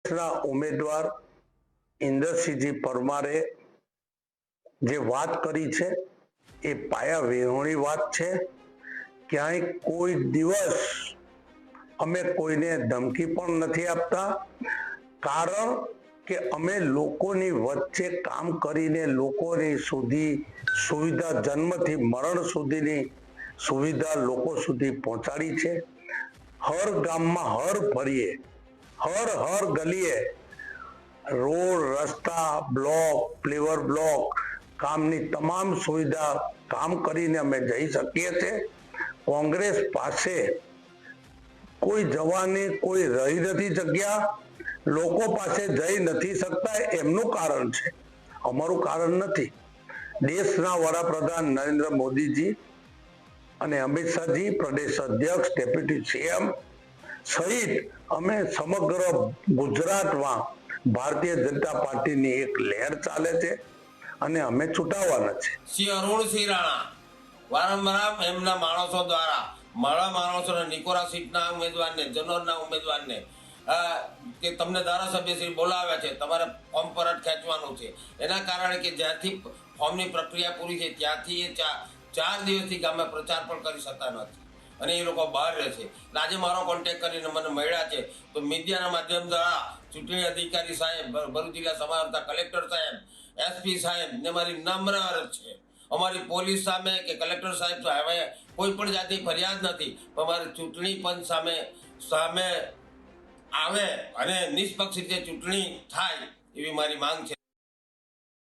કોંગ્રેસના ઉમેદવાર ઇન્દ્રસિંહજી પરમારે જે વાત કરી છે એ પાયા વિહોણી વાત છે। ક્યાંય કોઈ દિવસ અમે કોઈને ધમકી પણ નથી આપતા, કારણ કે અમે લોકોની વચ્ચે કામ કરીને લોકોની સુધી સુવિધા, જન્મથી મરણ સુધીની સુવિધા લોકો સુધી પહોંચાડી છે। હર ગામમાં, હર ફળીએ, હર ગલીએ રોડ, રસ્તા, બ્લોક, પેવર બ્લોક, કામની તમામ સુવિધા કામ કરીને અમે જઈ શકીએ છીએ। કોંગ્રેસ પાસે કોઈ જવાની કોઈ રહી નથી જગ્યા, લોકો પાસે જઈ નથી શકતા, એમનું કારણ છે, અમારું કારણ નથી। દેશના વડાપ્રધાન નરેન્દ્ર મોદીજી અને અમિત શાહજી, પ્રદેશ અધ્યક્ષ, ડેપ્યુટી સીએમ સહિત અમે સમગ્ર ગુજરાતમાં ભારતીય જનતા પાર્ટીની એક લહેર ચાલે છે અને અમે છૂટાવાના છે। શ્રી અરુણસિંહ રાણા વારંવાર એમના માણસો દ્વારા મારા માણસોને નિકોરા સીટના ઉમેદવારને, જનોરના ઉમેદવારને કે તમને ધારાસભ્યશ્રી બોલાવે છે, તમારે ફોર્મ પરત ખેંચવાનું છે, એના કારણે કે જ્યાંથી ફોર્મની પ્રક્રિયા પૂરી છે ત્યાંથી એ 4 દિવસથી ગામે પ્રચાર પણ કરી શકતા નથી અને એ લોકો બહાર રહે છે। આજે મારો કોન્ટેક્ટ કરીને મને મળ્યા છે તો મીડિયાના માધ્યમ દ્વારા ચૂંટણી અધિકારી સાહેબ, ભરૂચ જિલ્લા સમાવતા કલેક્ટર સાહેબ, એસપી સાહેબ ને મારી નમ્ર અરજ છે, અમારી પોલીસ સામે કે કલેક્ટર સાહેબ સામે કોઈ પણ જાતની ફરિયાદ નથી, પણ અમારી ચૂંટણી પંચ સામે આવે અને નિષ્પક્ષ રીતે ચૂંટણી થાય એવી મારી માંગ છે।